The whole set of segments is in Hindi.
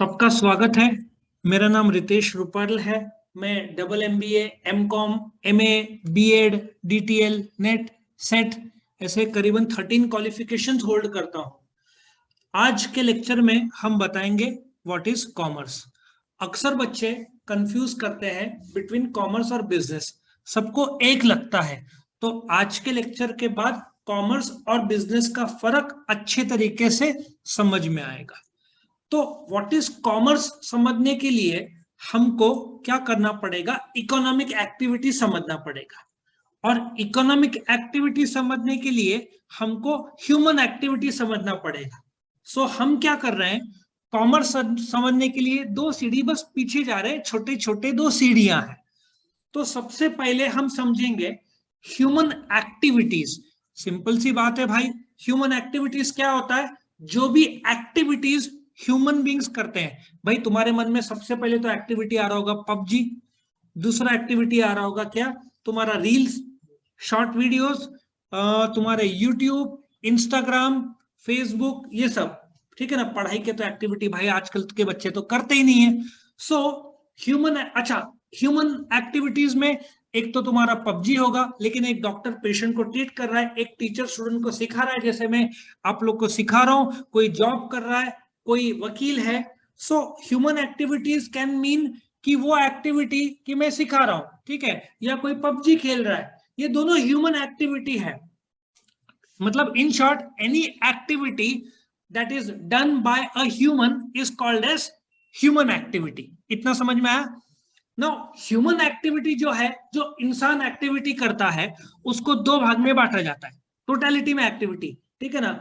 सबका स्वागत है। मेरा नाम रितेश रुपाल है। मैं double MBA, MCom, MA, BEd, DTL, NET, SET ऐसे करीबन 13 क्वालिफिकेशंस होल्ड करता हूँ। आज के लेक्चर में हम बताएंगे व्हाट इज कॉमर्स। अक्सर बच्चे कंफ्यूज करते हैं बिटवीन कॉमर्स और बिजनेस, सबको एक लगता है। तो आज के लेक्चर के बाद कॉमर्स और बिजनेस का फर्क अच्छे तरीके से समझ में आएगा। तो व्हाट इज कॉमर्स समझने के लिए हमको क्या करना पड़ेगा? इकोनॉमिक एक्टिविटी समझना पड़ेगा। और इकोनॉमिक एक्टिविटी समझने के लिए हमको ह्यूमन एक्टिविटी समझना पड़ेगा। हम क्या कर रहे हैं? कॉमर्स समझने के लिए दो सीढ़ी बस पीछे जा रहे हैं, छोटे छोटे दो सीढ़ियां हैं। तो सबसे पहले हम समझेंगे ह्यूमन एक्टिविटीज। सिंपल सी बात है भाई, ह्यूमन एक्टिविटीज क्या होता है? जो भी एक्टिविटीज ह्यूमन बींग्स करते हैं। भाई तुम्हारे मन में सबसे पहले तो एक्टिविटी आ रहा होगा पबजी, दूसरा एक्टिविटी आ रहा होगा क्या? तुम्हारा रील्स, शॉर्ट वीडियोस, तुम्हारे यूट्यूब, इंस्टाग्राम, फेसबुक, ये सब। ठीक है ना? पढ़ाई के तो एक्टिविटी भाई आजकल के बच्चे तो करते ही नहीं है। सो ह्यूमन, अच्छा, ह्यूमन एक्टिविटीज में एक तो तुम्हारा पबजी होगा, लेकिन एक डॉक्टर पेशेंट को ट्रीट कर रहा है, एक टीचर स्टूडेंट को सिखा रहा है, जैसे मैं आप लोग को सिखा रहा हूं, कोई जॉब कर रहा है, कोई वकील है। So human activities can mean कि वो एक्टिविटी कि मैं सिखा रहा हूं, ठीक है, या कोई पबजी खेल रहा है, ये दोनों ह्यूमन एक्टिविटी है। मतलब in short, any activity that is done by a human is called as human activity. इतना समझ में आया? नो, ह्यूमन एक्टिविटी जो है, जो इंसान एक्टिविटी करता है, उसको दो भाग में बांटा जाता है टोटलिटी में एक्टिविटी। ठीक है ना?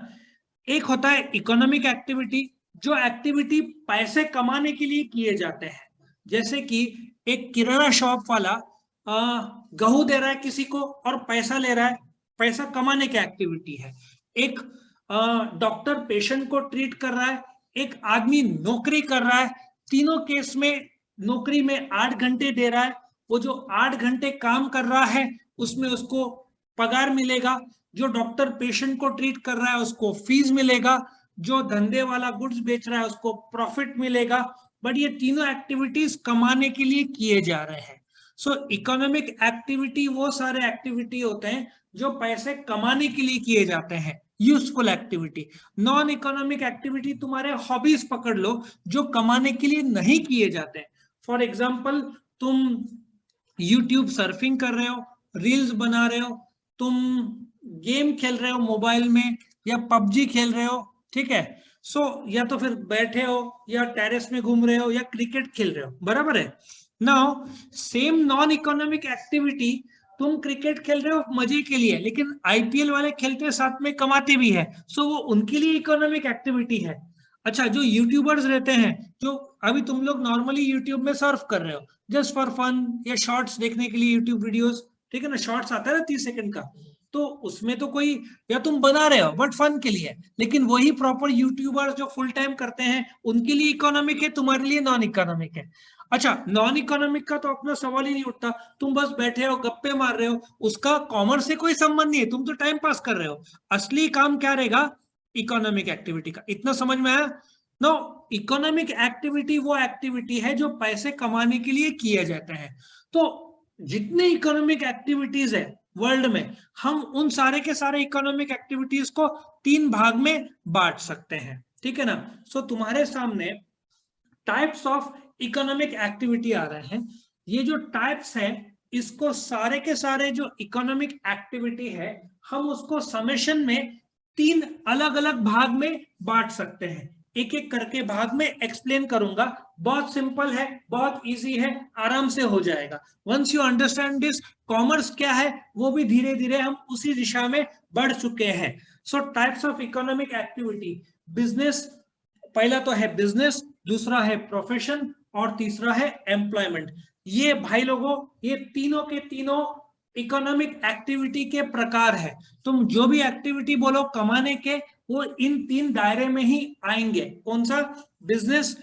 एक होता है इकोनॉमिक एक्टिविटी, जो एक्टिविटी पैसे कमाने के लिए किए जाते हैं। जैसे कि एक किराना शॉप वाला गेहूं दे रहा है किसी को और पैसा ले रहा है, पैसा कमाने की एक्टिविटी है। एक डॉक्टर पेशेंट को ट्रीट कर रहा है, एक आदमी नौकरी कर रहा है। तीनों केस में नौकरी में 8 घंटे दे रहा है। वो जो 8 घंटे काम कर रहा है उसमें उसको पगार मिलेगा। जो डॉक्टर पेशेंट को ट्रीट कर रहा है उसको फीस मिलेगा। जो धंधे वाला गुड्स बेच रहा है उसको प्रॉफिट मिलेगा। बट ये तीनों एक्टिविटीज कमाने के लिए किए जा रहे हैं। इकोनॉमिक एक्टिविटी वो सारे एक्टिविटी होते हैं जो पैसे कमाने के लिए किए जाते हैं, useful activity. Non economic activity तुम्हारे हॉबीज पकड़ लो, जो कमाने के लिए नहीं किए जाते हैं। फॉर एग्जाम्पल, तुम यूट्यूब सर्फिंग कर रहे हो, रील्स बना रहे हो, तुम गेम खेल रहे हो मोबाइल में, या पबजी खेल रहे हो, ठीक है। या तो फिर बैठे हो, या टेरेस में घूम रहे हो, या क्रिकेट खेल रहे हो, बराबर है। Now same non economic activity, तुम क्रिकेट खेल रहे हो मजे के लिए, लेकिन आईपीएल वाले खेलते हैं साथ में कमाते भी है, वो उनके लिए इकोनॉमिक एक्टिविटी है। अच्छा, जो यूट्यूबर्स रहते हैं, जो अभी तुम लोग नॉर्मली यूट्यूब में सर्फ कर रहे हो जस्ट फॉर फन या शॉर्ट्स देखने के लिए, यूट्यूब वीडियोस, ठीक है ना, शॉर्ट्स आता है ना 30 सेकंड का, तो उसमें तो कोई, या तुम बना रहे हो बट फन के लिए, लेकिन वही प्रॉपर यूट्यूबर्स जो फुल टाइम करते हैं उनके लिए इकोनॉमिक है, तुम्हारे लिए नॉन इकोनॉमिक है। अच्छा, नॉन इकोनॉमिक का तो अपना सवाल ही नहीं उठता। तुम बस बैठे हो, गप्पे मार रहे हो, उसका कॉमर्स से कोई संबंध नहीं है, तुम तो टाइम पास कर रहे हो। असली काम क्या रहेगा? इकोनॉमिक एक्टिविटी का। इतना समझ में आया? नो, इकोनॉमिक एक्टिविटी वो एक्टिविटी है जो पैसे कमाने के लिए किए जाते हैं। तो जितने इकोनॉमिक एक्टिविटीज है वर्ल्ड में, हम उन सारे के सारे इकोनॉमिक एक्टिविटीज को 3 भाग में बांट सकते हैं। ठीक है ना? तुम्हारे सामने टाइप्स ऑफ इकोनॉमिक एक्टिविटी आ रहे हैं। ये जो टाइप्स है, इसको सारे के सारे जो इकोनॉमिक एक्टिविटी है, हम उसको समेशन में 3 अलग अलग भाग में बांट सकते हैं। एक एक करके भाग में एक्सप्लेन करूंगा। बहुत सिंपल है, बहुत इजी है, आराम से हो जाएगा। Once you understand this, commerce क्या है वो भी धीरे धीरे हम उसी दिशा में बढ़ चुके हैं। Types of economic activity, business, पहला तो है बिजनेस, दूसरा है प्रोफेशन, और तीसरा है एम्प्लॉयमेंट। ये भाई लोगों, ये तीनों के तीनों इकोनॉमिक एक्टिविटी के प्रकार है। तुम जो भी एक्टिविटी बोलो कमाने के, वो इन 3 दायरे में ही आएंगे। कौन सा? बिजनेस,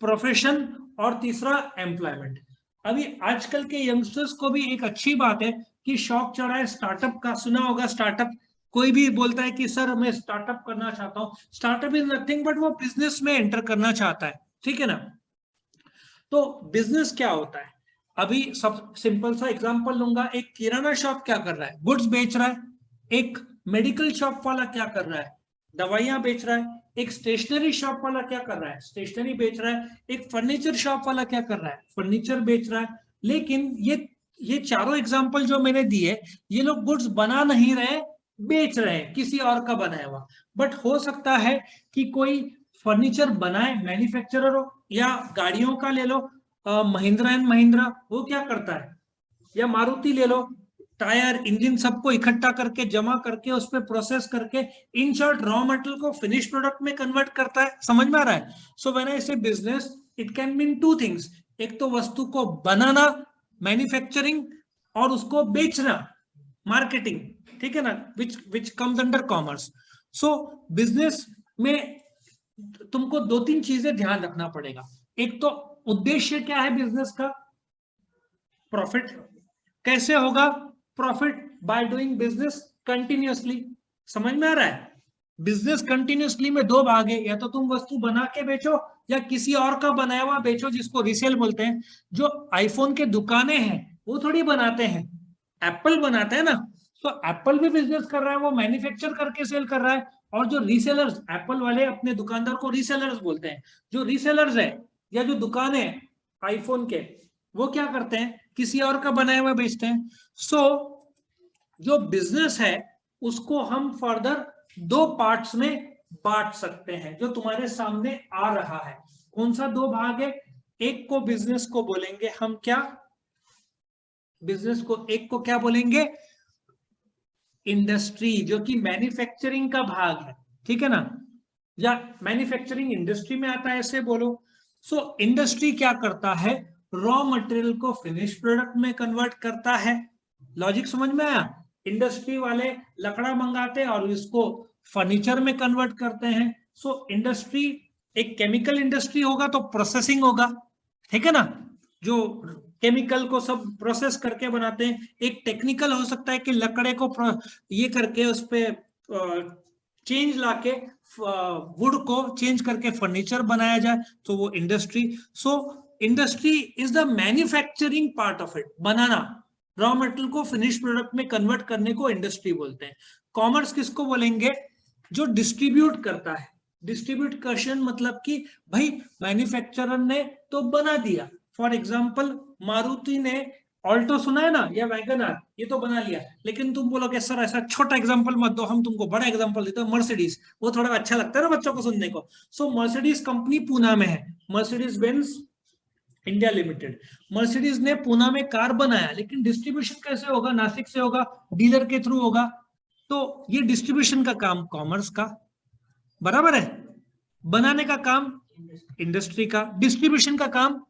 प्रोफेशन, और तीसरा एम्प्लॉयमेंट। अभी आजकल के यंगस्टर्स को भी एक अच्छी बात है कि शौक चढ़ा है स्टार्टअप का। सुना होगा स्टार्टअप, कोई भी बोलता है कि सर मैं स्टार्टअप करना चाहता हूँ। स्टार्टअप इज नथिंग बट वो बिजनेस में एंटर करना चाहता है, ठीक है ना। तो बिजनेस क्या होता है, अभी सब सिंपल सा एग्जांपल लूंगा। एक किराना शॉप क्या कर रहा है, गुड्स बेच रहा है। एक मेडिकल शॉप वाला क्या कर रहा है, दवाइयां बेच रहा है। एक स्टेशनरी शॉप वाला क्या कर रहा है, स्टेशनरी बेच रहा है। एक फर्नीचर शॉप वाला क्या कर रहा है, फर्नीचर बेच रहा है। लेकिन ये चारों एग्जांपल जो मैंने दिए, ये लोग गुड्स बना नहीं रहे, बेच रहे हैं किसी और का बनाया हुआ। बट हो सकता है कि कोई फर्नीचर बनाए, मैन्युफैक्चरर हो, या गाड़ियों का ले लो, महिंद्रा एंड महिंद्रा, वो क्या करता है, या मारुति ले लो, टायर इंजन सबको इकट्ठा करके जमा करके उस पर प्रोसेस करके इन शॉर्ट रॉ मटेरियल को फिनिश प्रोडक्ट में कन्वर्ट करता है। समझ में आ रहा है। सो व्हेन आई से business, it can mean two things. एक तो वस्तु को बनाना, मैन्युफैक्चरिंग, और उसको बेचना, मार्केटिंग, ठीक है ना, which comes under commerce. So business में तुमको दो तीन चीजें ध्यान रखना पड़ेगा। एक तो उद्देश्य क्या है बिजनेस का, प्रॉफिट। कैसे होगा profit, by doing business continuously. समझ में आ रहा है। बिजनेस कंटिन्यूअसली में दो भाग है, या तो तुम वस्तु बना के बेचो या किसी और का बनाया हुआ बेचो, जिसको रीसेल बोलते हैं। जो आईफोन के दुकानें हैं वो थोड़ी बनाते हैं, एप्पल बनाते हैं ना। तो एप्पल भी बिजनेस कर रहा है, वो मैन्युफैक्चर करके सेल कर रहा है। और जो रीसेलर्स, एप्पल वाले अपने दुकानदार को रीसेलर्स बोलते हैं। जो रीसेलर्स है या जो दुकान है आईफोन के, वो क्या करते हैं, किसी और का बनाया हुआ बेचते हैं। सो जो बिजनेस है उसको हम फर्दर दो पार्ट्स में बांट सकते हैं, जो तुम्हारे सामने आ रहा है। कौन सा दो भाग है, एक को बिजनेस को बोलेंगे हम क्या, बिजनेस को एक को क्या बोलेंगे, इंडस्ट्री, जो कि मैन्युफैक्चरिंग का भाग है, ठीक है ना, या मैन्युफैक्चरिंग इंडस्ट्री में आता है ऐसे बोलो। सो इंडस्ट्री क्या करता है, रॉ मटेरियल को फिनिश प्रोडक्ट में कन्वर्ट करता है। लॉजिक समझ में आया। इंडस्ट्री वाले लकड़ा मंगाते हैं और इसको फर्नीचर में कन्वर्ट करते हैं। सो इंडस्ट्री, एक केमिकल इंडस्ट्री होगा तो प्रोसेसिंग होगा, ठीक है ना, जो केमिकल को सब प्रोसेस करके बनाते हैं। एक टेक्निकल हो सकता है कि लकड़े को ये करके उस पे चेंज लाके वुड को चेंज करके फर्नीचर बनाया जाए, तो वो industry. So industry is the manufacturing part of it, banana, raw material को फिनिश प्रोडक्ट में कन्वर्ट करने को इंडस्ट्री बोलते हैं। कॉमर्स किसको बोलेंगे, जो डिस्ट्रीब्यूट करता है। डिस्ट्रीब्यूट क्वेश्चन मतलब कि भाई मैन्युफैक्चरर ने तो बना दिया, फॉर एग्जाम्पल मारुति ने ऑल्टो सुना है ना, या वैगनआर, ये तो बना लिया। लेकिन तुम बोलोगे सर ऐसा छोटा एग्जांपल मत दो, हम तुमको बड़ा एग्जांपल देते हैं, मर्सिडीज, वो थोड़ा अच्छा लगता है ना बच्चों को सुनने को। सो मर्सिडीज कंपनी पूना में है, Mercedes Benz India limited. Mercedes ने पूना में कार बनाया, लेकिन डिस्ट्रीब्यूशन कैसे होगा, नासिक से होगा, डीलर के थ्रू होगा। तो ये डिस्ट्रीब्यूशन का काम कॉमर्स का, बराबर है। बनाने का काम इंडस्ट्री का, डिस्ट्रीब्यूशन का काम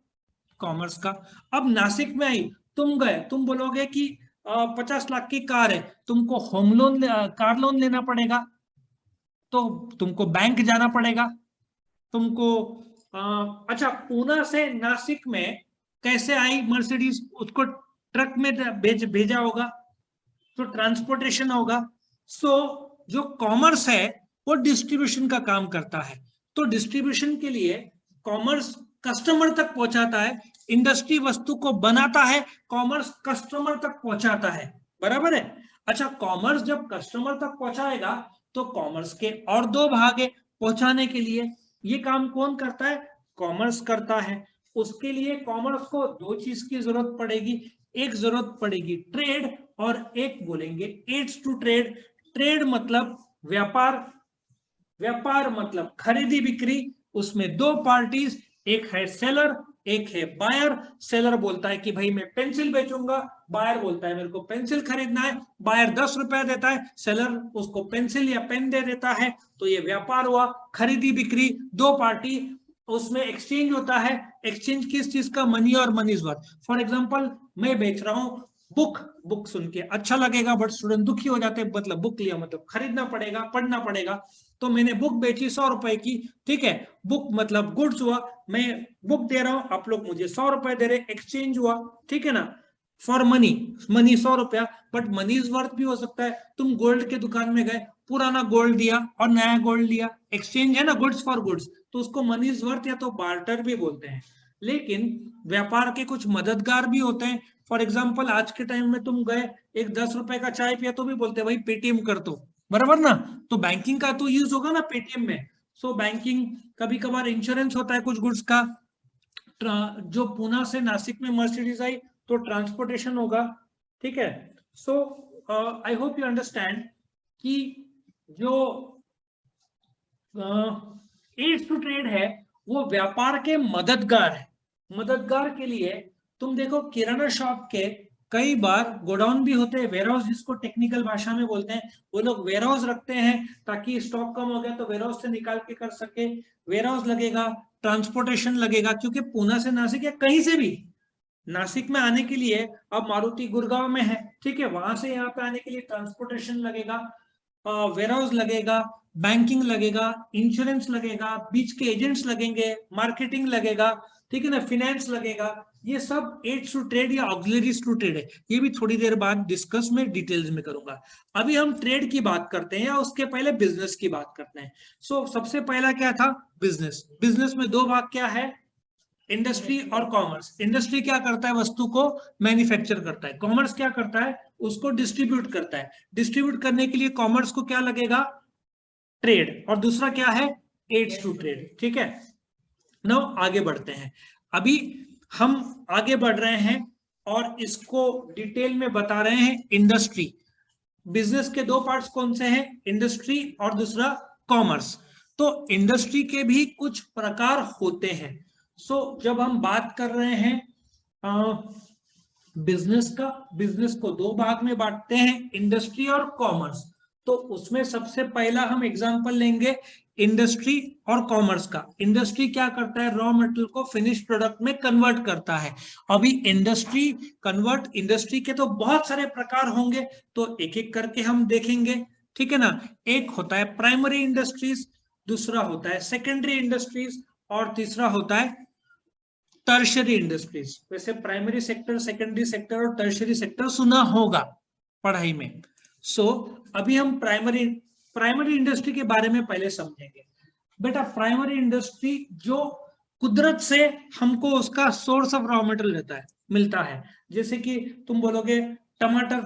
कॉमर्स का। अब नासिक में आई, तुम गए, तुम बोलोगे कि 50 लाख की कार है, तुमको होम लोन, कार लोन लेना पड़ेगा, तो तुमको बैंक जाना पड़ेगा। तुमको अच्छा, पूना से नासिक में कैसे आई मर्सिडीज, उसको ट्रक में भेजा होगा, तो ट्रांसपोर्टेशन होगा। सो जो कॉमर्स है वो डिस्ट्रीब्यूशन का काम करता है। तो डिस्ट्रीब्यूशन के लिए कॉमर्स कस्टमर तक पहुंचाता है, इंडस्ट्री वस्तु को बनाता है, कॉमर्स कस्टमर तक पहुंचाता है, बराबर है। अच्छा, कॉमर्स जब कस्टमर तक पहुंचाएगा तो कॉमर्स के और दो भाग है पहुंचाने के लिए। ये काम कौन करता है, कॉमर्स करता है। उसके लिए कॉमर्स को दो चीज की जरूरत पड़ेगी, एक जरूरत पड़ेगी ट्रेड, और एक बोलेंगे एड्स टू ट्रेड। ट्रेड मतलब व्यापार, व्यापार मतलब खरीदी बिक्री। उसमें दो पार्टीज, एक है सेलर, एक है बायर। सेलर बोलता है कि भाई मैं पेंसिल बेचूंगा, बायर बोलता है मेरे को पेंसिल खरीदना है। बायर 10 रुपया देता है, सेलर उसको पेंसिल या पेन दे देता है। तो ये व्यापार हुआ, खरीदी बिक्री, दो पार्टी, उसमें एक्सचेंज होता है। एक्सचेंज किस चीज का, मनी और मनी वर्थ। फॉर एग्जाम्पल मैं बेच रहा हूं बुक, बुक सुन के अच्छा लगेगा बट स्टूडेंट दुखी हो जाते हैं, मतलब बुक लिया मतलब खरीदना पड़ेगा, पढ़ना पड़ेगा। तो मैंने बुक बेची 100 रुपए की, ठीक है, बुक मतलब गुड्स हुआ, मैं बुक दे रहा हूं, आप लोग मुझे 100 रुपए दे रहे, एक्सचेंज हुआ, ठीक है ना। फॉर मनी, मनी 100 रुपया, बट मनी इज वर्थ भी हो सकता है। तुम गोल्ड के दुकान में गए, पुराना गोल्ड दिया और नया गोल्ड लिया, एक्सचेंज है ना, गुड्स फॉर गुड्स, तो उसको मनी इज वर्थ या तो बार्टर भी बोलते हैं। लेकिन व्यापार के कुछ मददगार भी होते हैं। फॉर एग्जाम्पल आज के टाइम में तुम गए, एक 10 रुपए का चाय पिया तो भी बोलते हैं भाई पेटीएम कर दो, बराबर ना। तो बैंकिंग का तो यूज होगा ना पेटीएम में। सो बैंकिंग, कभी कभार इंश्योरेंस होता है कुछ गुड्स का। जो पुणे से नासिक में मर्सिडीज आई तो ट्रांसपोर्टेशन होगा, ठीक है। सो आई होप यू अंडरस्टैंड कि जो एड्स टू ट्रेड है वो व्यापार के मददगार है। मददगार के लिए तुम देखो किराना शॉप के कई बार गोडाउन भी होते हैं, वेयर हाउस जिसको टेक्निकल भाषा में बोलते हैं। वो लोग वेयर हाउस रखते हैं ताकि स्टॉक कम हो गया तो वेयर हाउस से निकाल के कर सके। वेयर हाउस लगेगा, ट्रांसपोर्टेशन लगेगा, क्योंकि पुणे से नासिक या कहीं से भी नासिक में आने के लिए, अब मारुति गुड़गांव में है, ठीक है, वहां से यहाँ पे आने के लिए ट्रांसपोर्टेशन लगेगा, वेयर हाउस लगेगा, बैंकिंग लगेगा, इंश्योरेंस लगेगा, बीच के एजेंट्स लगेंगे, मार्केटिंग लगेगा, ठीक है ना, फिनेंस लगेगा। ये सब एड्स टू ट्रेड या ऑक्सिलरीज टू ट्रेड है। ये भी थोड़ी देर बाद डिस्कस में डिटेल्स में करूंगा। अभी हम ट्रेड की बात करते हैं या उसके पहले बिजनेस की बात करते हैं। सबसे पहला क्या था, बिजनेस। बिजनेस में दो भाग क्या है, इंडस्ट्री और कॉमर्स। इंडस्ट्री क्या करता है, वस्तु को मैन्युफैक्चर करता है। कॉमर्स क्या करता है, उसको डिस्ट्रीब्यूट करता है। डिस्ट्रीब्यूट करने के लिए कॉमर्स को क्या लगेगा, ट्रेड, और दूसरा क्या है, एड्स टू ट्रेड, ठीक है। नाउ आगे बढ़ते हैं। अभी हम आगे बढ़ रहे हैं और इसको डिटेल में बता रहे हैं। इंडस्ट्री, बिजनेस के दो पार्ट्स कौन से हैं, इंडस्ट्री और दूसरा कॉमर्स। तो इंडस्ट्री के भी कुछ प्रकार होते हैं। जब हम बात कर रहे हैं बिजनेस का, बिजनेस को दो भाग में बांटते हैं, इंडस्ट्री और कॉमर्स। तो उसमें सबसे पहला हम एग्जांपल लेंगे इंडस्ट्री और कॉमर्स का। इंडस्ट्री क्या करता है, रॉ मटेरियल को फिनिश प्रोडक्ट में कन्वर्ट करता है। अभी इंडस्ट्री कन्वर्ट, इंडस्ट्री के तो बहुत सारे प्रकार होंगे, तो एक एक करके हम देखेंगे, ठीक है ना। एक होता है प्राइमरी इंडस्ट्रीज, दूसरा होता है सेकेंडरी इंडस्ट्रीज, और तीसरा होता है टर्शरी इंडस्ट्रीज। वैसे प्राइमरी सेक्टर, सेकेंडरी सेक्टर और टर्शरी सेक्टर सुना होगा पढ़ाई में। अभी हम प्राइमरी इंडस्ट्री के बारे में पहले समझेंगे। बेटा प्राइमरी इंडस्ट्री जो कुदरत से हमको उसका सोर्स ऑफ रॉ मटेरियल रहता है, मिलता है। जैसे कि तुम बोलोगे टमाटर,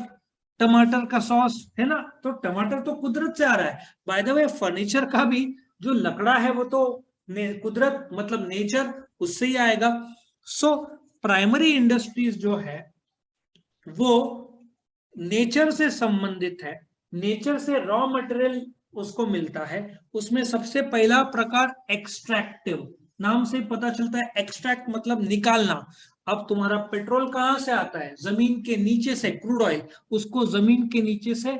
टमाटर का सॉस है ना, तो टमाटर तो कुदरत से आ रहा है। बाय द वे फर्नीचर का भी जो लकड़ा है वो तो कुदरत मतलब नेचर, उससे ही आएगा। प्राइमरी इंडस्ट्रीज जो है वो नेचर से संबंधित है, नेचर से रॉ मटेरियल उसको मिलता है। उसमें सबसे पहला प्रकार एक्सट्रैक्टिव, नाम से पता चलता है, एक्सट्रैक्ट मतलब निकालना। अब तुम्हारा पेट्रोल कहां से आता है, जमीन के नीचे से, क्रूड ऑयल, उसको जमीन के नीचे से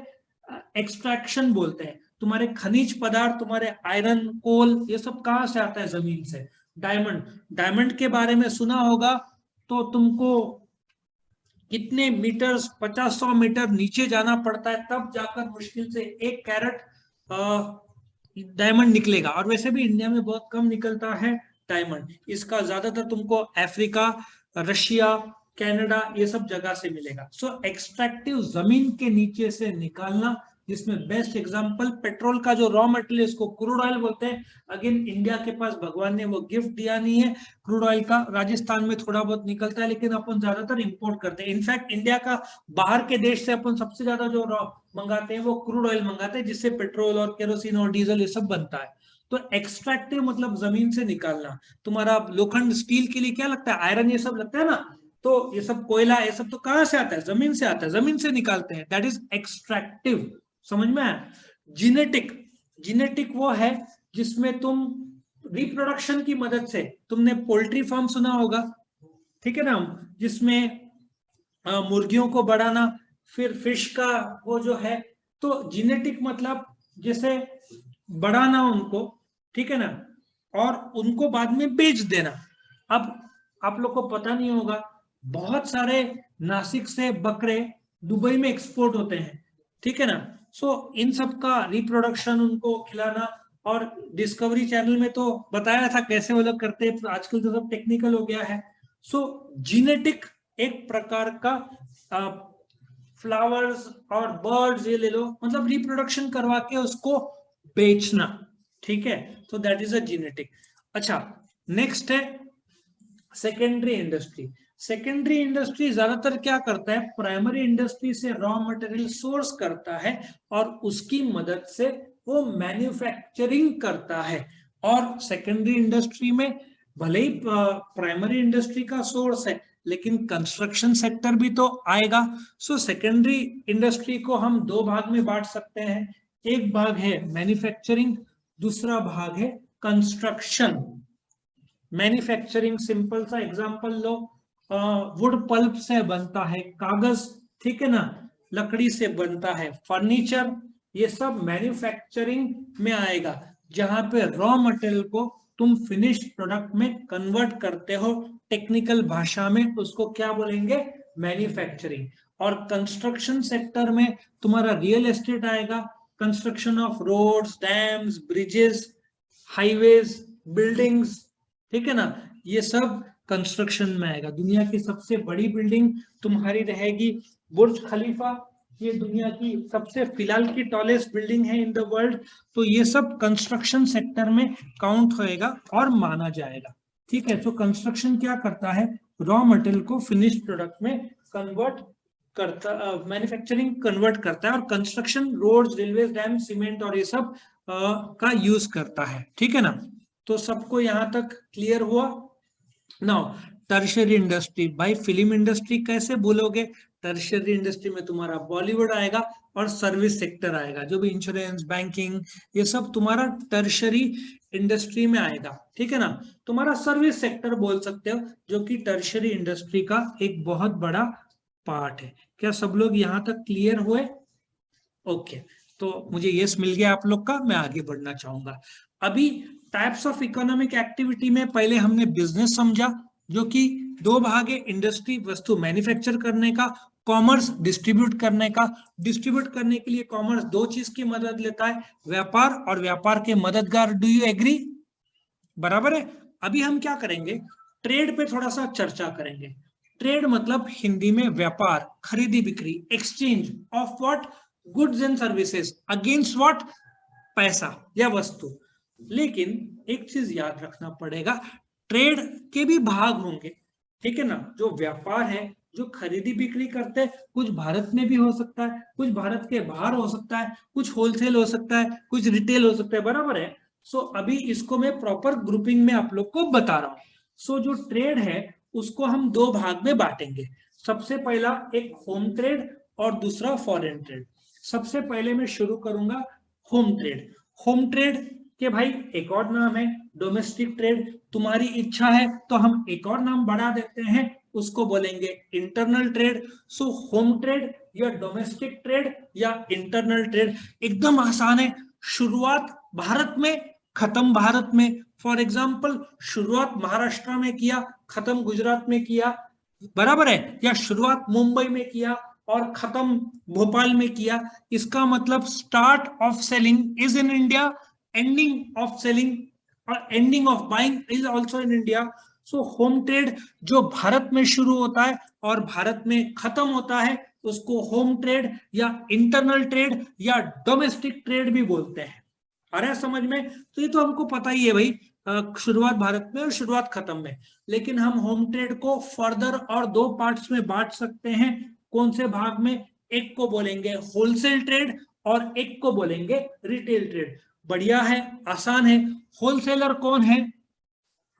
एक्सट्रैक्शन बोलते हैं। तुम्हारे खनिज पदार्थ, तुम्हारे आयरन, कोल, ये सब कहां से आता है, जमीन से। डायमंड, डायमंड के बारे में सुना होगा, तो तुमको कितने मीटर, 50-100 मीटर नीचे जाना पड़ता है, तब जाकर मुश्किल से 1 कैरेट डायमंड निकलेगा। और वैसे भी इंडिया में बहुत कम निकलता है डायमंड, इसका ज्यादातर तुमको अफ्रीका, रशिया, कनाडा, ये सब जगह से मिलेगा। एक्सट्रैक्टिव, जमीन के नीचे से निकालना, जिसमें बेस्ट एग्जांपल पेट्रोल का जो रॉ मटेरियल, इसको क्रूड ऑयल बोलते हैं। अगेन इंडिया के पास भगवान ने वो गिफ्ट दिया नहीं है क्रूड ऑयल का। राजस्थान में थोड़ा बहुत निकलता है, लेकिन अपन ज्यादातर इंपोर्ट करते हैं। इनफैक्ट इंडिया का बाहर के देश से अपन सबसे ज्यादा जो रॉ मंगाते हैं वो क्रूड ऑयल मंगाते हैं, जिससे पेट्रोल और केरोसिन और डीजल ये सब बनता है। तो एक्सट्रैक्टिव मतलब जमीन से निकालना। तुम्हारा लोखंड, स्टील के लिए क्या लगता है, आयरन, ये सब लगता है ना, तो ये सब कोयला, ये सब तो कहां से आता है, जमीन से आता है, जमीन से निकालते हैं, दैट इज एक्सट्रैक्टिव। समझ में आया। जीनेटिक, जीनेटिक वो है जिसमें तुम रिप्रोडक्शन की मदद से, तुमने पोल्ट्री फार्म सुना होगा, ठीक है ना, जिसमें मुर्गियों को बढ़ाना, फिर फिश का वो जो है, तो जीनेटिक मतलब जैसे बढ़ाना उनको, ठीक है ना, और उनको बाद में बेच देना। अब आप लोग को पता नहीं होगा, बहुत सारे नासिक से बकरे दुबई में एक्सपोर्ट होते हैं, ठीक है ना। इन सब का रिप्रोडक्शन, उनको खिलाना, और डिस्कवरी चैनल में तो बताया था कैसे वो लोग करते हैं, आजकल तो सब टेक्निकल हो गया है। जीनेटिक एक प्रकार का फ्लावर्स और बर्ड्स ये ले लो, मतलब रिप्रोडक्शन करवा के उसको बेचना, ठीक है, तो दैट इज अ जेनेटिक। अच्छा, नेक्स्ट है सेकेंडरी इंडस्ट्री। सेकेंडरी इंडस्ट्री ज्यादातर क्या करता है, प्राइमरी इंडस्ट्री से रॉ मटेरियल सोर्स करता है और उसकी मदद से वो मैन्युफैक्चरिंग करता है। और सेकेंडरी इंडस्ट्री में भले ही प्राइमरी इंडस्ट्री का सोर्स है, लेकिन कंस्ट्रक्शन सेक्टर भी तो आएगा। सो सेकेंडरी इंडस्ट्री को हम दो भाग में बांट सकते हैं, एक भाग है मैन्युफैक्चरिंग, दूसरा भाग है कंस्ट्रक्शन। मैन्युफैक्चरिंग, सिंपल सा एग्जांपल लो, वुड पल्प से बनता है कागज, ठीक है ना, लकड़ी से बनता है फर्नीचर, ये सब मैन्युफैक्चरिंग में आएगा, जहां पे रॉ मटेरियल को तुम फिनिश प्रोडक्ट में कन्वर्ट करते हो, टेक्निकल भाषा में उसको क्या बोलेंगे, मैन्युफैक्चरिंग। और कंस्ट्रक्शन सेक्टर में तुम्हारा रियल एस्टेट आएगा, construction of roads, dams, bridges, highways, buildings, ठीक है ना, ये सब कंस्ट्रक्शन में आएगा। दुनिया की सबसे बड़ी बिल्डिंग तुम्हारी रहेगी बुर्ज खलीफा, ये दुनिया की सबसे फिलहाल की टॉलेस्ट बिल्डिंग है इन द वर्ल्ड। तो ये सब कंस्ट्रक्शन सेक्टर में काउंट होएगा और माना जाएगा, ठीक है। तो कंस्ट्रक्शन क्या करता है, रॉ मटेरियल को फिनिश प्रोडक्ट में कन्वर्ट करता, मैन्युफैक्चरिंग कन्वर्ट करता है, और construction roads, railway, dam, cement और ये सब का यूज करता है, ठीक है ना। तो सबको यहां तक क्लियर हुआ। नाउ टर्शियरी इंडस्ट्री, भाई फिल्म इंडस्ट्री कैसे बोलोगे, टर्शियरी इंडस्ट्री में तुम्हारा बॉलीवुड आएगा और सर्विस सेक्टर आएगा, जो भी इंश्योरेंस, बैंकिंग, ये सब तुम्हारा टर्शियरी इंडस्ट्री में आएगा, ठीक है ना। तुम्हारा सर्विस सेक्टर बोल सकते हो, जो कि टर्शियरी इंडस्ट्री का एक बहुत बड़ा पार्ट है। क्या सब लोग यहां तक क्लियर हुए? ओके, तो मुझे यस मिल गया आप लोग का, मैं आगे बढ़ना चाहूंगा। अभी टाइप्स ऑफ इकोनॉमिक एक्टिविटी में पहले हमने बिजनेस समझा, जो कि दो भाग है, इंडस्ट्री वस्तु मैन्युफैक्चर करने का, कॉमर्स डिस्ट्रीब्यूट करने का। डिस्ट्रीब्यूट करने के लिए कॉमर्स दो चीज की मदद लेता है, व्यापार और व्यापार के मददगार। Do you agree? बराबर है। अभी हम क्या करेंगे, ट्रेड पे थोड़ा सा चर्चा करेंगे। ट्रेड मतलब हिंदी में व्यापार, खरीदी बिक्री, exchange of what, goods and services against what, पैसा या वस्तु। लेकिन एक चीज याद रखना पड़ेगा, ट्रेड के भी भाग होंगे, ठीक है ना। जो व्यापार है, जो खरीदी बिक्री करते हैं, कुछ भारत में भी हो सकता है, कुछ भारत के बाहर हो सकता है, कुछ होलसेल हो सकता है, कुछ रिटेल हो सकता है, बराबर है। सो अभी इसको मैं प्रॉपर ग्रुपिंग में आप लोग को बता रहा हूं। सो जो ट्रेड है उसको हम दो भाग में बांटेंगे। सबसे पहला एक होम ट्रेड और दूसरा फॉरेन ट्रेड। सबसे पहले मैं शुरू करूंगा होम ट्रेड। होम ट्रेड के भाई एक और नाम है डोमेस्टिक ट्रेड। तुम्हारी इच्छा है तो हम एक और नाम बढ़ा देते हैं, उसको बोलेंगे इंटरनल ट्रेड। सो होम ट्रेड या डोमेस्टिक ट्रेड या इंटरनल ट्रेड एकदम आसान है। शुरुआत भारत में, खत्म भारत में। फॉर एग्जाम्पल, शुरुआत महाराष्ट्र में किया, खत्म गुजरात में किया, बराबर है, या शुरुआत मुंबई में किया और खत्म भोपाल में किया। इसका मतलब start of selling is in India, ending of selling और ending of buying is also in India. So home trade जो भारत में शुरू होता है और भारत में खत्म होता है, उसको होम ट्रेड या इंटरनल ट्रेड या डोमेस्टिक ट्रेड भी बोलते हैं। आ रहा है समझ में? तो ये तो हमको पता ही है भाई, शुरुआत भारत में और शुरुआत खत्म में। लेकिन हम होम ट्रेड को फर्दर और दो पार्ट्स में बांट सकते हैं। कौन से भाग में? एक को बोलेंगे होलसेल ट्रेड और एक को बोलेंगे रिटेल ट्रेड। बढ़िया है, आसान है। होलसेलर कौन है?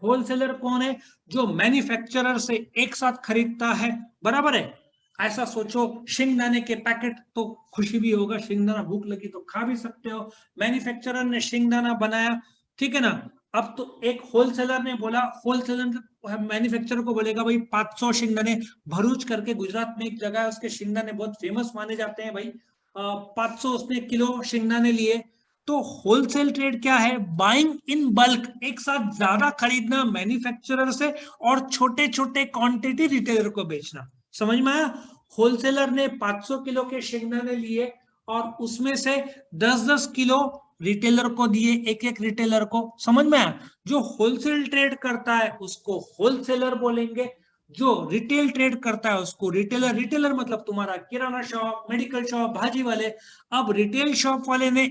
होलसेलर कौन है? जो मैन्युफैक्चरर से एक साथ खरीदता है, बराबर है। ऐसा सोचो, शिंगदाने के पैकेट, तो खुशी भी होगा, शिंगदाना भूख लगी तो खा भी सकते हो। मैन्युफैक्चरर ने शिंगदाना बनाया, ठीक है ना। अब तो एक होलसेलर ने बोला, होलसेलर मैन्युफैक्चरर को बोलेगा भाई 500 शिंगदाने, भरूच करके गुजरात में एक जगह है, उसके शिंगदाने बहुत फेमस माने जाते हैं भाई। 500 उसने किलो शिंगदाने लिए। तो होलसेल ट्रेड क्या है? बाइंग इन बल्क, एक साथ ज्यादा खरीदना मैन्युफैक्चरर से और छोटे छोटे क्वांटिटी रिटेलर को बेचना। समझ में आया? होलसेलर ने 500 किलो के शिंगदाने लिए और उसमें से 10-10 किलो रिटेलर को दिए, एक एक रिटेलर को। समझ में आया? जो होलसेल ट्रेड करता है उसको होलसेलर बोलेंगे। जो रिटेल ट्रेड करता है उसको रिटेलर, रिटेलर मतलब तुम्हारा किराना शॉप, मेडिकल शॉप, भाजी वाले। अब रिटेल शॉप वाले ने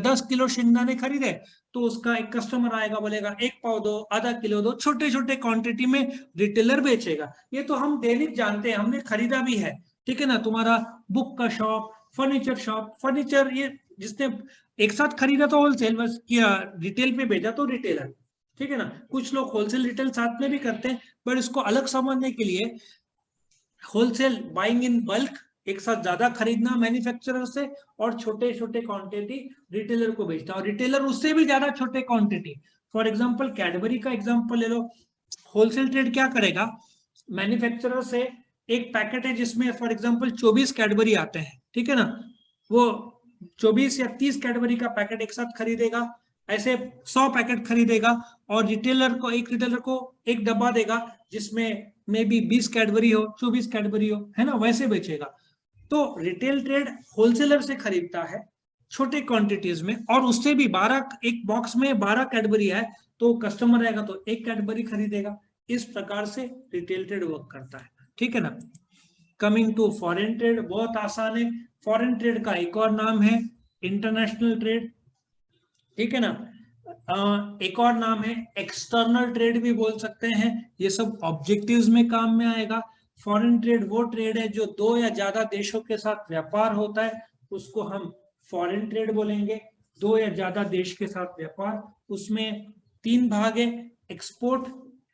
10 किलो शेंगदाने खरीदे, तो उसका एक कस्टमर आएगा, बोलेगा 1 पाव दो, आधा किलो दो, छोटे छोटे क्वांटिटी में रिटेलर बेचेगा। ये तो हम दैनिक जानते हैं, हमने खरीदा भी है, ठीक है ना। तुम्हारा बुक का शॉप, फर्नीचर शॉप, फर्नीचर ये जिसने एक साथ खरीदा तो होलसेल, बस किया रिटेल पे भेजा तो रिटेलर, ठीक है ना। कुछ लोग होलसेल रिटेल साथ में भी करते हैं, पर इसको अलग समझने के लिए होलसेल बाइंग इन बल्क, एक साथ ज्यादा खरीदना मैन्युफैक्चरर से, और छोटे छोटे क्वांटिटी रिटेलर को बेचना, और रिटेलर उससे भी ज्यादा छोटे क्वांटिटी। फॉर एग्जांपल कैडबरी का एग्जांपल ले लो। होलसेल ट्रेड क्या करेगा, मैन्युफैक्चरर से एक पैकेट है जिसमें फॉर एग्जांपल 24 कैडबरी आते हैं, ठीक है ना, वो 24 या 30 कैडबरी का पैकेट एक साथ खरीदेगा, ऐसे 100 पैकेट खरीदेगा, और एक रिटेलर को एक डब्बा देगा जिसमें मे बी 20 कैडबरी हो, 24 कैडबरी हो, है ना, वैसे बेचेगा। तो रिटेल ट्रेड होलसेलर से खरीदता है छोटे क्वांटिटीज में, और उससे भी 12, एक बॉक्स में 12 कैडबरी है, तो कस्टमर रहेगा तो एक कैडबरी खरीदेगा। इस प्रकार से रिटेल ट्रेड वर्क करता है, ठीक है ना। कमिंग टू फॉरेन ट्रेड, बहुत आसान है। फॉरेन ट्रेड का एक और नाम है इंटरनेशनल ट्रेड, ठीक है ना। एक और नाम है एक्सटर्नल ट्रेड भी बोल सकते हैं, ये सब ऑब्जेक्टिव्स में काम में आएगा। फॉरेन ट्रेड वो ट्रेड है जो 2 या ज्यादा देशों के साथ व्यापार होता है, उसको हम फॉरेन ट्रेड बोलेंगे। 2 या ज्यादा देश के साथ व्यापार, उसमें 3 भाग है, एक्सपोर्ट,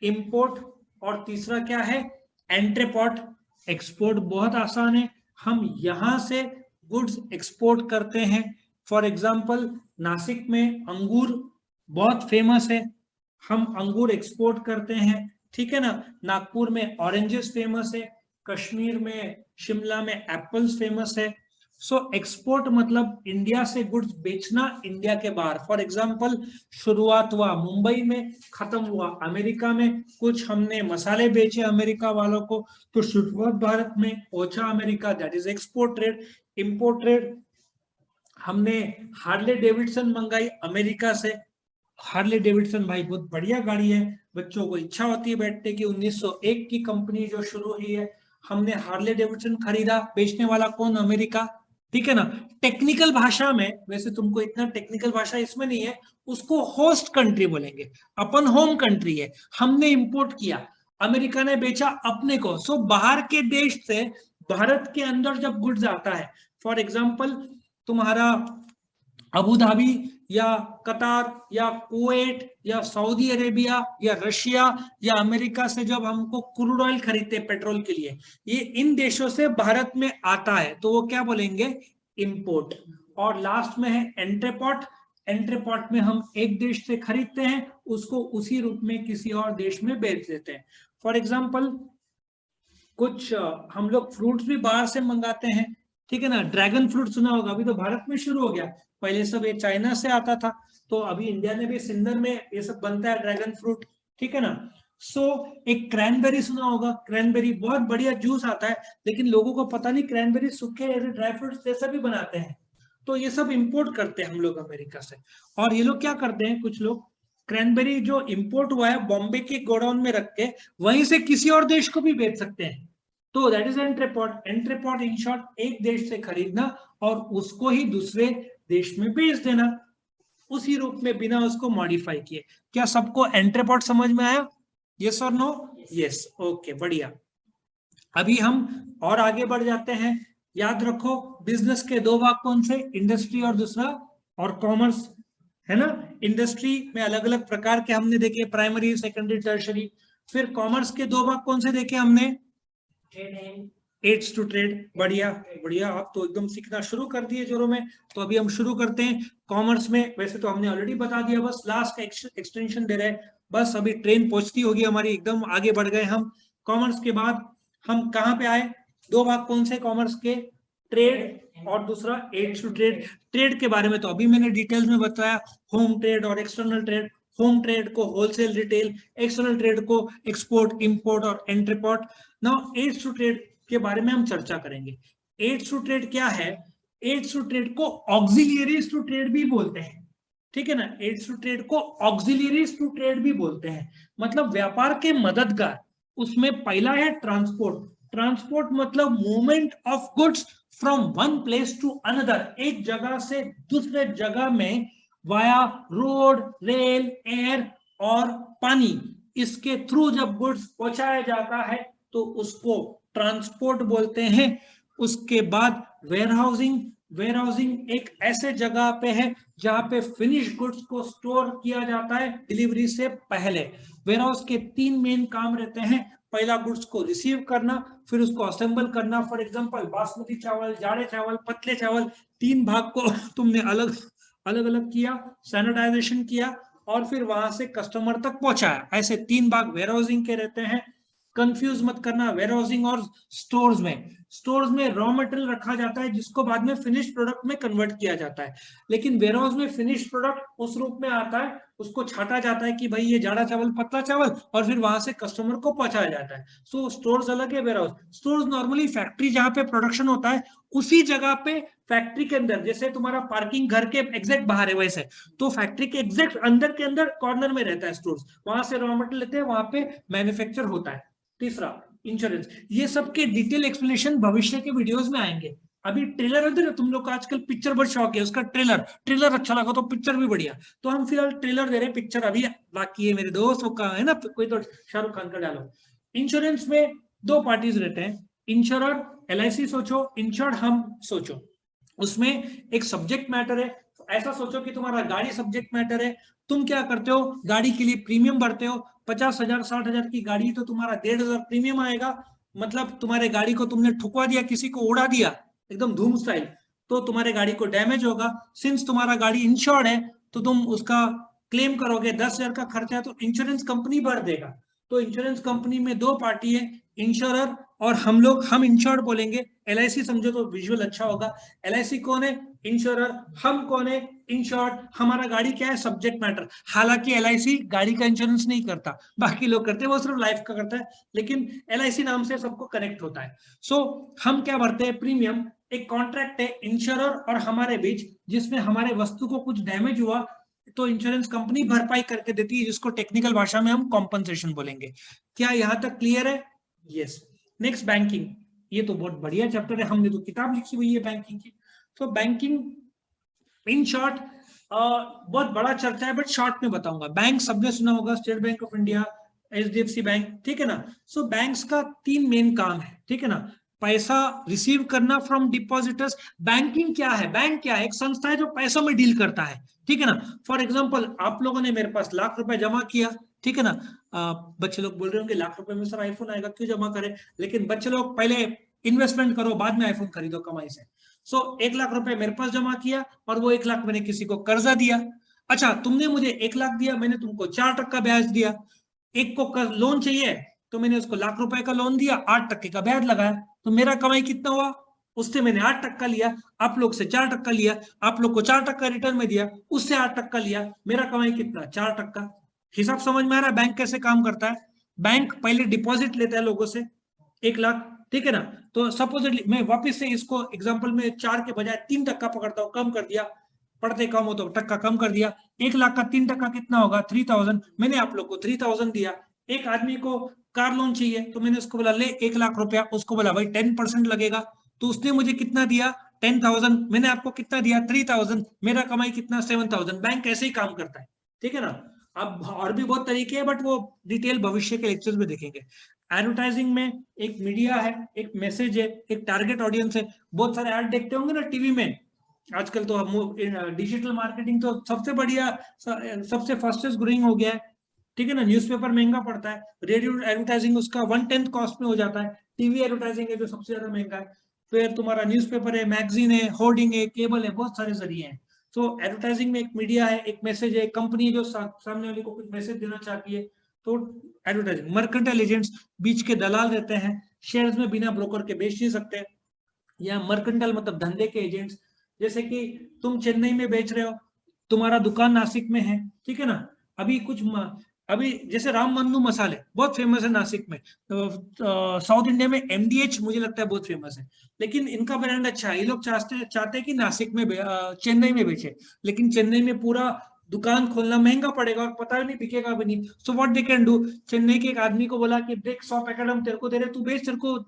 इंपोर्ट, और तीसरा क्या है, एंट्रीपोर्ट। एक्सपोर्ट बहुत आसान है, हम यहां से गुड्स एक्सपोर्ट करते हैं। फॉर एग्जाम्पल नासिक में अंगूर बहुत फेमस है, हम अंगूर एक्सपोर्ट करते हैं, ठीक है ना। नागपुर में ऑरेंजेस फेमस है, कश्मीर में, शिमला में एप्पल्स फेमस है। सो एक्सपोर्ट मतलब इंडिया से गुड्स बेचना इंडिया के बाहर। फॉर एग्जांपल शुरुआत हुआ मुंबई में, खत्म हुआ अमेरिका में। कुछ हमने मसाले बेचे अमेरिका वालों को, तो शुरुआत भारत में, पहुंचा America, that is export trade. Import trade, हमने हार्ले डेविडसन मंगाई अमेरिका से। हार्ले डेविडसन भाई बहुत बढ़िया गाड़ी है, बच्चों को इच्छा होती है बैठने की, 1901 की कंपनी जो शुरू हुई है। हमने हार्ले डेविडसन खरीदा, बेचने वाला कौन, अमेरिका, ठीक है ना। टेक्निकल भाषा में, वैसे तुमको इतना टेक्निकल भाषा इसमें नहीं है, उसको होस्ट कंट्री बोलेंगे, अपन होम कंट्री है। हमने इंपोर्ट किया, अमेरिका ने बेचा अपने को। सो बाहर के देश से भारत के अंदर जब गुड्स आता है, फॉर एग्जाम्पल तुम्हारा अबू धाबी या कतार या कुवैत या सऊदी अरेबिया या रशिया या अमेरिका से जब हमको क्रूड ऑयल खरीदते हैं पेट्रोल के लिए, ये इन देशों से भारत में आता है, तो वो क्या बोलेंगे, इंपोर्ट। और लास्ट में है एंट्रीपोर्ट। एंट्रीपोर्ट में हम एक देश से खरीदते हैं, उसको उसी रूप में किसी और देश में बेच देते हैं। फॉर एग्जाम्पल कुछ हम लोग फ्रूट्स भी बाहर से मंगाते हैं, ठीक है ना। ड्रैगन फ्रूट सुना होगा, अभी तो भारत में शुरू हो गया, पहले सब ये चाइना से आता था, तो अभी इंडिया ने भी सिंदर में ये सब बनता है ड्रैगन फ्रूट, ठीक है ना। सो एक क्रैनबेरी सुना होगा, क्रैनबेरी बहुत बढ़िया जूस आता है, लेकिन लोगों को पता नहीं क्रैनबेरी सूखे ड्राई फ्रूट्स जैसा भी बनाते हैं। तो ये सब इंपोर्ट करते हैं हम लोग अमेरिका से। और ये लोग क्या करते हैं, कुछ लोग क्रैनबेरी जो इंपोर्ट हुआ है बॉम्बे के गोडाउन में रख के वहीं से किसी और देश को भी बेच सकते हैं। तो दैट इज एंट्रीपोर्ट। एंट्रीपोर्ट इन शॉर्ट एक देश से खरीदना और उसको ही दूसरे देश में बेच देना, उसी रूप में बिना उसको मॉडिफाई किए। क्या सबको एंट्रीपोर्ट समझ में आया, यस और नो? यस, ओके, बढ़िया। अभी हम और आगे बढ़ जाते हैं। याद रखो बिजनेस के 2 भाग कौन से, इंडस्ट्री और दूसरा और कॉमर्स, है ना। इंडस्ट्री में अलग अलग प्रकार के हमने देखे, प्राइमरी, सेकेंडरी, टर्शरी। फिर कॉमर्स के 2 भाग कौन से देखे हमने, एड्स टू ट्रेड। बढ़िया बढ़िया, आप तो एकदम सीखना शुरू कर दिए जोरों में। तो अभी हम शुरू करते हैं कॉमर्स में। वैसे तो हमने ऑलरेडी बता दिया, बस लास्ट का एक्सटेंशन दे रहे हैं, बस अभी ट्रेन पहुंचती होगी हमारी, एकदम आगे बढ़ गए हम। कॉमर्स के बाद हम कहाँ पे आए, 2 भाग कौन से कॉमर्स के, ट्रेड और दूसरा एड्स टू ट्रेड। ट्रेड के बारे में तो अभी मैंने डिटेल्स में बताया, होम ट्रेड और एक्सटर्नल ट्रेड। होम ट्रेड को होलसेल रिटेल, एक्सटर्नल ट्रेड को एक्सपोर्ट, इंपोर्ट और एंट्रीपोर्ट। नाउ एड्स टू ट्रेड के बारे में हम चर्चा करेंगे। एड्स टू ट्रेड क्या है, एड्स टू ट्रेड को ऑक्सिलियरीज टू ट्रेड भी बोलते हैं, ठीक है ना। एड्स टू ट्रेड को ऑक्सिलियरीज टू ट्रेड भी बोलते हैं, मतलब व्यापार के मददगार। उसमें पहला है ट्रांसपोर्ट। ट्रांसपोर्ट मतलब movement of goods from one place to another, एक जगह से दूसरे जगह में वाया रोड, रेल, एयर और पानी, इसके थ्रू जब गुड्स पहुंचाया जाता है तो उसको ट्रांसपोर्ट बोलते हैं। उसके बाद वेयरहाउसिंग। वेयरहाउसिंग एक ऐसे जगह पे है जहां पे फिनिश गुड्स को स्टोर किया जाता है डिलीवरी से पहले। वेयरहाउस के 3 मेन काम रहते हैं। पहला गुड्स को रिसीव करना, फिर उसको असेंबल करना। फॉर एग्जांपल बासमती चावल, जाड़े चावल, पतले चावल, 3 भाग को तुमने अलग अलग अलग किया, सैनिटाइजेशन किया और फिर वहां से कस्टमर तक पहुंचाया। ऐसे 3 भाग वेयरहाउसिंग के रहते हैं। कंफ्यूज मत करना वेयरहाउसिंग और स्टोर्स में। स्टोर्स में रॉ मटेरियल रखा जाता है जिसको बाद में फिनिश प्रोडक्ट में कन्वर्ट किया जाता है, लेकिन वेयरहाउस में फिनिश प्रोडक्ट उस रूप में आता है, उसको छाटा जाता है कि भाई ये जाड़ा चावल, पतला चावल, और फिर वहां से कस्टमर को पहुंचाया जाता है। सो स्टोर्स अलग है, वेयरहाउस। स्टोर्स नॉर्मली फैक्ट्री जहां पे प्रोडक्शन होता है उसी जगह पे फैक्ट्री के अंदर, जैसे तुम्हारा पार्किंग घर के एग्जैक्ट बाहर है वैसे, तो फैक्ट्री के एग्जैक्ट अंदर के अंदर कॉर्नर में रहता है स्टोर्स, वहां से रॉ मटेरियल लेते हैं, वहां पे मैन्युफैक्चर होता है। तीसरा इंश्योरेंस। ये सब के डिटेल एक्सप्लेनेशन भविष्य के वीडियोस में आएंगे। अभी ट्रेलर होते ना, तुम लोग का आजकल पिक्चर बहुत शौक है, उसका ट्रेलर ट्रेलर अच्छा लगा तो पिक्चर भी बढ़िया, तो हम फिलहाल ट्रेलर दे रहे हैं, पिक्चर अभी बाकी है मेरे दोस्त, वो कहा है ना, कोई तो शाहरुख खान का डालो। इंश्योरेंस में 2 पार्टीज रहते हैं, इंश्योरर LIC सोचो, इंश्योर्ड हम सोचो। उसमें एक सब्जेक्ट मैटर है। ऐसा सोचो कि तुम्हारा गाड़ी सब्जेक्ट मैटर है, तुम क्या करते हो, गाड़ी के लिए प्रीमियम भरते हो। 50,000 60,000 की गाड़ी तो तुम्हारा 1,500 प्रीमियम आएगा। मतलब तुम्हारे गाड़ी को तुमने ठुकवा दिया, किसी को उड़ा दिया एकदम धूम स्टाइल, तो तुम्हारे गाड़ी को डैमेज होगा। सिंस तुम्हारा गाड़ी इंश्योर्ड है तो तुम उसका क्लेम करोगे, 10,000 का खर्चा है तो इंश्योरेंस कंपनी भर देगा। तो इंश्योरेंस कंपनी में 2 पार्टी है, इंश्योरर और हम लोग, हम इंश्योर्ड बोलेंगे। LIC समझो तो विजुअल अच्छा होगा। LIC कौन है, इंश्योरर। हम कौन है, इंश्योर्ड। हमारा गाड़ी क्या है, सब्जेक्ट मैटर। हालांकि LIC गाड़ी का इंश्योरेंस नहीं करता, बाकी लोग करते हैं, वो सिर्फ लाइफ का करता है, लेकिन LIC नाम से सबको कनेक्ट होता है। सो हम क्या भरते हैं, प्रीमियम। एक कॉन्ट्रैक्ट है इंश्योरर और हमारे बीच, जिसमें हमारे वस्तु को कुछ डैमेज हुआ तो इंश्योरेंस कंपनी भरपाई करके देती है, जिसको टेक्निकल भाषा में हम कॉम्पनसेशन बोलेंगे। क्या यहां तक क्लियर है? यस। Next banking. ये तो बहुत बढ़िया चैप्टर है, हमने तो किताब लिखी हुई है बैंकिंग की। तो बैंकिंग इन शॉर्ट बहुत बड़ा चर्चा है, बट शॉर्ट में बताऊंगा। बैंक सबने सुना होगा, state bank of India, HDFC bank, ठीक है ना। सो बैंक्स का 3 मेन काम है, ठीक है ना। पैसा रिसीव करना फ्रॉम डिपॉजिटर्स। बैंकिंग क्या है, बैंक क्या है, एक संस्था है जो पैसों में डील करता है, ठीक है ना। फॉर एग्जाम्पल आप लोगों ने मेरे पास लाख रुपए जमा किया, ठीक है ना। बच्चे लोग बोल रहे होंगे लाख रुपए में सर आईफोन आएगा, क्यों जमा करें, लेकिन बच्चे लोग पहले इन्वेस्टमेंट करो, बाद में आईफोन खरीदो कमाई से। सो 1 लाख रुपए मेरे पास जमा किया और वो 1 लाख मैंने किसी को कर्जा दिया। अच्छा, तुमने मुझे 1 लाख दिया, मैंने तुमको 4% ब्याज दिया। एक को लोन चाहिए तो मैंने उसको लाख रुपए का लोन दिया, 8% का ब्याज लगाया, तो मेरा कमाई कितना हुआ, उससे मैंने 8% लिया, आप लोग से 4% लिया, आप लोग को 4% रिटर्न में दिया, उससे 8% लिया, मेरा कमाई कितना, 4%। हिसाब समझ में आ रहा है बैंक कैसे काम करता है? बैंक पहले डिपॉजिट लेता है लोगों से 1 लाख, ठीक है ना। तो सपोजिटली मैं वापस से इसको एग्जांपल में 4 के बजाय 3% पकड़ता हूँ, कम कर दिया, पढ़ते कम हो तो टक्का कम कर दिया। 1 लाख का 3% कितना होगा, 3,000। मैंने आप लोग को 3,000 दिया। एक आदमी को कार लोन चाहिए तो मैंने उसको बोला ले 1 लाख रुपया, उसको बोला भाई 10% लगेगा, तो उसने मुझे कितना दिया, 10,000। मैंने आपको कितना दिया, 3,000। मेरा कमाई कितना, 7,000। बैंक ऐसे ही काम करता है, ठीक है ना। अब और भी बहुत तरीके हैं, बट वो डिटेल भविष्य के लेक्चर्स में देखेंगे। एडवर्टाइजिंग में एक मीडिया है, एक मैसेज है, एक टारगेट ऑडियंस है। बहुत सारे ऐड देखते होंगे ना टीवी में आजकल, तो डिजिटल मार्केटिंग तो सबसे बढ़िया, सबसे फास्टेस्ट ग्रोइंग हो गया है, ठीक है ना। न्यूज़पेपर महंगा पड़ता है, रेडियो एडवर्टाइजिंग उसका 1/10 कॉस्ट में हो जाता है, टीवी एडवर्टाइजिंग है जो सबसे ज्यादा महंगा है, फिर तुम्हारा न्यूज़पेपर है, मैगजीन है, होर्डिंग है, केबल है, बहुत सारे जरिए हैं। तो एडवर्टाइजिंग में एक मीडिया है, एक मैसेज है, कंपनी है जो सामने वाले को कुछ मैसेज देना चाहती है, तो एडवर्टाइजिंग। मर्केंटाइल एजेंट्स बीच के दलाल रहते हैं, शेयर्स में बिना ब्रोकर के बेच नहीं सकते। या मर्केंटाइल मतलब धंधे के एजेंट्स, जैसे कि तुम चेन्नई में बेच रहे हो, तुम्हारा दुकान नासिक में है, ठीक है ना। अभी अभी जैसे राम मन्नू मसाले बहुत फेमस है नासिक में, तो साउथ इंडिया में MDH मुझे लगता है बहुत फेमस है, लेकिन इनका ब्रांड अच्छा है। ये लोग चाहते हैं कि नासिक में चेन्नई में बेचे, लेकिन चेन्नई में पूरा दुकान खोलना महंगा पड़ेगा और पता नहीं बिकेगा भी नहीं। So what they can do, Chennai के एक आदमी को बोला कि देख 100 पैकेट हम तेरे को दे रहे, तू बेच, तेरे को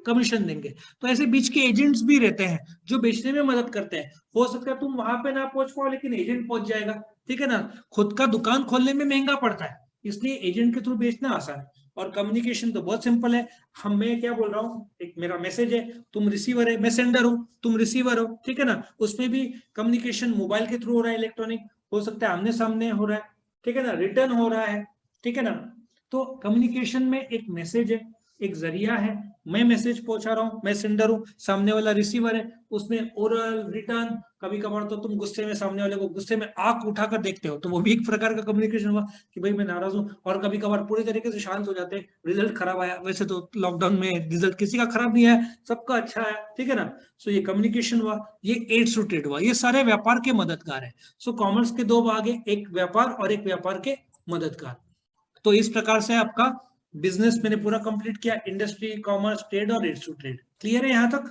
कमीशन देंगे। तो ऐसे बीच के एजेंट्स भी रहते हैं जो बेचने में मदद करते हैं। हो सकता है तुम वहां पे ना पहुंच पाओ लेकिन एजेंट पहुंच जाएगा, ठीक है ना। खुद का दुकान खोलने में महंगा पड़ता है, इसलिए एजेंट के थ्रू बेचना आसान है। और कम्युनिकेशन तो बहुत सिंपल है। मैं क्या बोल रहा हूँ, एक मेरा मैसेज है, तुम रिसीवर है, मैं सेंडर हूँ, तुम रिसीवर हो, ठीक है ना। उसमें भी कम्युनिकेशन मोबाइल के थ्रू हो रहा है, इलेक्ट्रॉनिक, हो सकता है आमने सामने हो रहा है, ठीक है ना, रिटर्न हो रहा है, ठीक है ना। तो कम्युनिकेशन में एक मैसेज है, एक जरिया है। मैं मैसेज पहुंचा रहा हूँ, मैं सेंडर हूँ, सामने वाला रिसीवर है, उसमें ओरल रिटर्न। कभी कभार तो तुम गुस्से में सामने वाले को गुस्से में आंख उठाकर देखते हो, तो वो भी एक प्रकार का कम्युनिकेशन हुआ कि भाई मैं नाराज हूँ। और कभी कभार पूरी तरीके से शांत हो जाते हैं, रिजल्ट खराब आया, वैसे तो लॉकडाउन में रिजल्ट किसी का खराब नहीं आया, सबका अच्छा आया, ठीक है ना। सो ये कम्युनिकेशन हुआ, ये एड टू ट्रेड हुआ, ये सारे व्यापार के मददगार है। सो कॉमर्स के दो भाग है, एक व्यापार और एक व्यापार के मददगार। तो इस प्रकार से आपका बिजनेस मैंने पूरा कंप्लीट किया, इंडस्ट्री, कॉमर्स, ट्रेड और एड्स टू ट्रेड। क्लियर है यहां तक?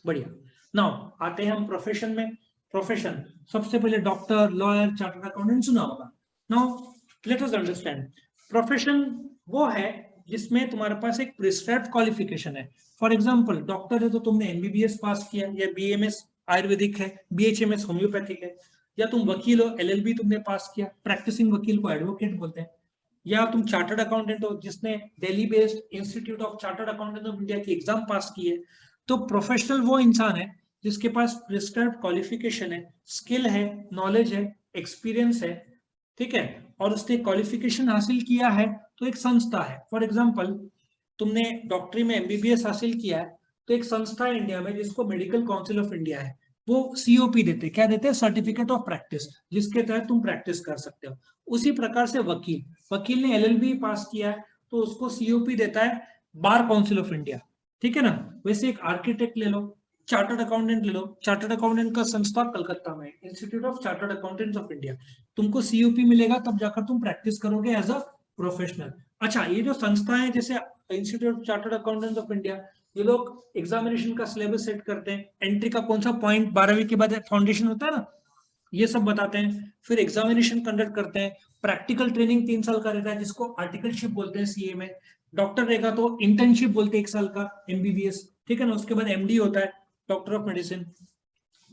बढ़िया। नाउ आते हैं हम प्रोफेशन में। प्रोफेशन सबसे पहले डॉक्टर, लॉयर, चार्टर्ड अकाउंटेंट सुना होगा। Now let us understand profession. वो है जिसमें तुम्हारे पास एक प्रिस्क्राइब्ड क्वालिफिकेशन है। फॉर एग्जांपल डॉक्टर है तो तुमने एमबीबीएस पास किया, या बीएमएस आयुर्वेदिक है, बीएचएमएस होम्योपैथिक है। या तुम वकील हो, एलएलबी तुमने पास किया, प्रैक्टिसिंग वकील को एडवोकेट बोलते हैं। या तुम चार्टर्ड अकाउंटेंट हो जिसने Delhi based institute of chartered accountant of India की एग्जाम पास की है। तो प्रोफेशनल वो इंसान है जिसके पास प्रिस्क्राइब्ड क्वालिफिकेशन है, स्किल है, नॉलेज है, एक्सपीरियंस है, ठीक है, और उसने क्वालिफिकेशन हासिल किया है तो एक संस्था है। फॉर एग्जांपल तुमने डॉक्टरी में एमबीबीएस हासिल किया है तो एक संस्था है इंडिया में जिसको मेडिकल काउंसिल ऑफ इंडिया है, वो सीओपी देते, क्या देते हैं, सर्टिफिकेट ऑफ प्रैक्टिस, जिसके तहत तुम प्रैक्टिस कर सकते हो। उसी प्रकार से वकील, वकील ने एलएलबी पास किया है तो उसको सीओपी देता है बार काउंसिल ऑफ इंडिया, ठीक है ना। वैसे एक आर्किटेक्ट ले लो, चार्टर्ड अकाउंटेंट ले लो, चार्टर्ड अकाउंटेंट का संस्था कलकत्ता में, institute of chartered accountants of India. तुमको सीओपी मिलेगा तब जाकर तुम प्रैक्टिस करोगे एज अ प्रोफेशनल। अच्छा, ये जो संस्था है जैसे institute of chartered accountants of India, ये लोग एग्जामिनेशन का सिलेबस सेट करते हैं, एंट्री का कौन सा पॉइंट 12वीं के बाद फाउंडेशन होता है ना, ये सब बताते हैं। फिर एग्जामिनेशन कंडक्ट करते हैं, प्रैक्टिकल ट्रेनिंग 3 साल का रहता है जिसको आर्टिकलशिप बोलते हैं सीए में। डॉक्टर रहेगा तो इंटर्नशिप बोलते हैं 1 साल का, एमबीबीएस, ठीक है ना। उसके बाद एमडी होता है, डॉक्टर ऑफ मेडिसिन।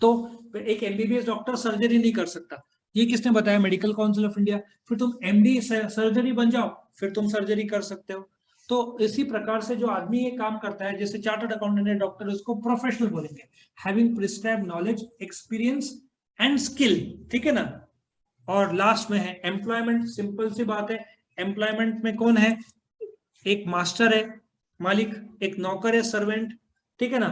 तो एक एमबीबीएस डॉक्टर सर्जरी नहीं कर सकता, ये किसने बताया, मेडिकल काउंसिल ऑफ इंडिया। फिर तुम एमडी सर्जरी बन जाओ, फिर तुम सर्जरी कर सकते हो। तो इसी प्रकार से जो आदमी ये काम करता है, जैसे चार्टर्ड अकाउंटेंट है, डॉक्टर, उसको प्रोफेशनल बोलेंगे, having prescribed knowledge, experience and skill, ठीक है ना। और लास्ट में है एम्प्लॉयमेंट। सिंपल सी बात है, एम्प्लॉयमेंट में कौन है, एक मास्टर है, मालिक, एक नौकर है, सर्वेंट, ठीक है ना।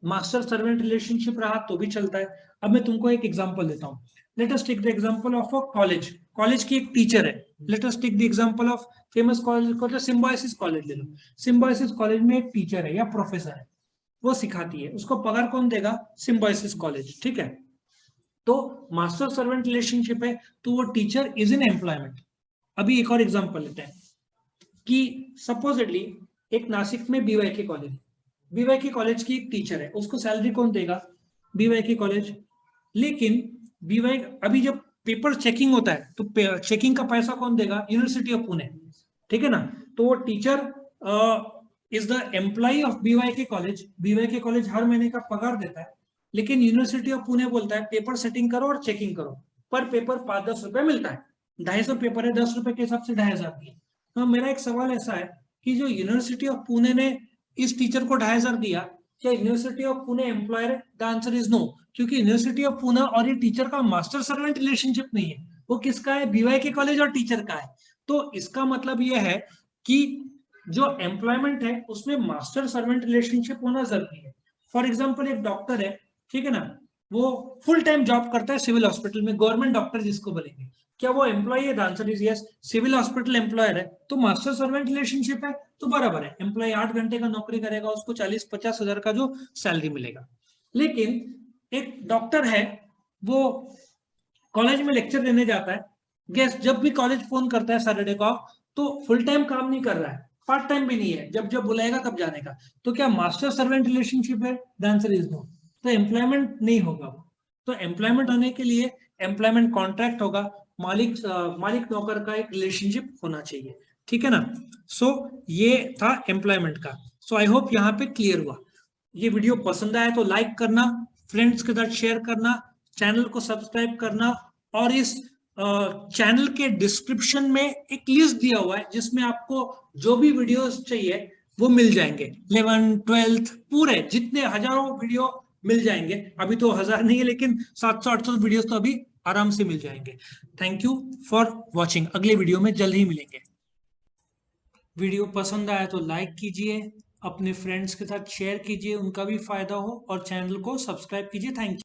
मास्टर सर्वेंट रिलेशनशिप रहा तो भी चलता है। अब मैं तुमको एक एग्जांपल देता हूँ। Let us take the example of a college. College की एक टीचर है, let us take the example of famous college को, सिम्बायोसिस कॉलेज ले लो। सिम्बायोसिस कॉलेज में एक टीचर है या प्रोफेसर है, वो सिखाती है, उसको पगार कौन देगा, सिम्बायोसिस कॉलेज, ठीक है। तो मास्टर सर्वेंट रिलेशनशिप है तो वो टीचर इज इन एम्प्लॉयमेंट। अभी एक और एग्जांपल लेते हैं कि सपोजिटली एक नासिक में बीवाईके कॉलेज, बीवाईके कॉलेज की एक टीचर है, उसको सैलरी कौन देगा, बीवाईके कॉलेज। लेकिन बीवाई अभी जब पेपर चेकिंग होता है तो चेकिंग का पैसा कौन देगा, यूनिवर्सिटी ऑफ पुणे, ठीक है ना। तो वो teacher is the employ of BYK college. BYK college हर महीने का पगार देता है, लेकिन यूनिवर्सिटी ऑफ पुणे बोलता है पेपर सेटिंग करो और चेकिंग करो, पर पेपर 5-10 रुपए मिलता है, 250 पेपर है, 10 रुपए के हिसाब से 2500 दिए। तो मेरा एक सवाल ऐसा है कि जो यूनिवर्सिटी ऑफ पुणे ने इस टीचर को 2500 दिया, क्या यूनिवर्सिटी ऑफ पुणे एम्प्लॉयर है? द आंसर इज नो, क्योंकि यूनिवर्सिटी ऑफ पुणे और ये टीचर का मास्टर सर्वेंट रिलेशनशिप नहीं है, वो किसका है, बीवाईके कॉलेज और टीचर का है। तो इसका मतलब ये है कि जो एम्प्लॉयमेंट है उसमें मास्टर सर्वेंट रिलेशनशिप होना जरूरी है। फॉर एग्जाम्पल एक डॉक्टर है, ठीक है ना, वो फुल टाइम जॉब करता है सिविल हॉस्पिटल में, गवर्नमेंट डॉक्टर जिसको बोलेंगे, क्या वो एम्प्लॉय है? The answer is yes. Civil hospital employer है तो मास्टर सर्वेंट रिलेशनशिप है तो बराबर है, एम्प्लॉय 8 घंटे का नौकरी करेगा, उसको 40-50 हजार का जो सैलरी मिलेगा। लेकिन एक डॉक्टर है, वो कॉलेज में लेक्चर देने जाता है, गेस्ट जब भी कॉलेज फोन करता है सैटरडे को, तो फुल टाइम काम नहीं कर रहा है, पार्ट टाइम भी नहीं है, जब जब बुलाएगा तब जाने का। तो क्या मास्टर सर्वेंट रिलेशनशिप है? The answer is no. तो एम्प्लॉयमेंट नहीं होगा वो। तो एम्प्लॉयमेंट होने के लिए एम्प्लॉयमेंट कॉन्ट्रैक्ट होगा, मालिक नौकर का एक रिलेशनशिप होना चाहिए, ठीक है ना। सो ये था एम्प्लॉयमेंट का। सो आई होप यहाँ पे क्लियर हुआ। ये वीडियो पसंद आया तो लाइक करना, फ्रेंड्स के साथ शेयर करना, चैनल को सब्सक्राइब करना, और इस चैनल के डिस्क्रिप्शन में एक लिस्ट दिया हुआ है जिसमें आपको जो भी वीडियोस चाहिए वो मिल जाएंगे। 11th 12th पूरे जितने हजारों वीडियो मिल जाएंगे। अभी तो 1000 नहीं है, लेकिन 700-800 वीडियोस तो अभी आराम से मिल जाएंगे। Thank you for watching. अगले वीडियो में जल्द ही मिलेंगे। वीडियो पसंद आया तो लाइक कीजिए, अपने फ्रेंड्स के साथ शेयर कीजिए, उनका भी फायदा हो, और चैनल को सब्सक्राइब कीजिए। Thank you.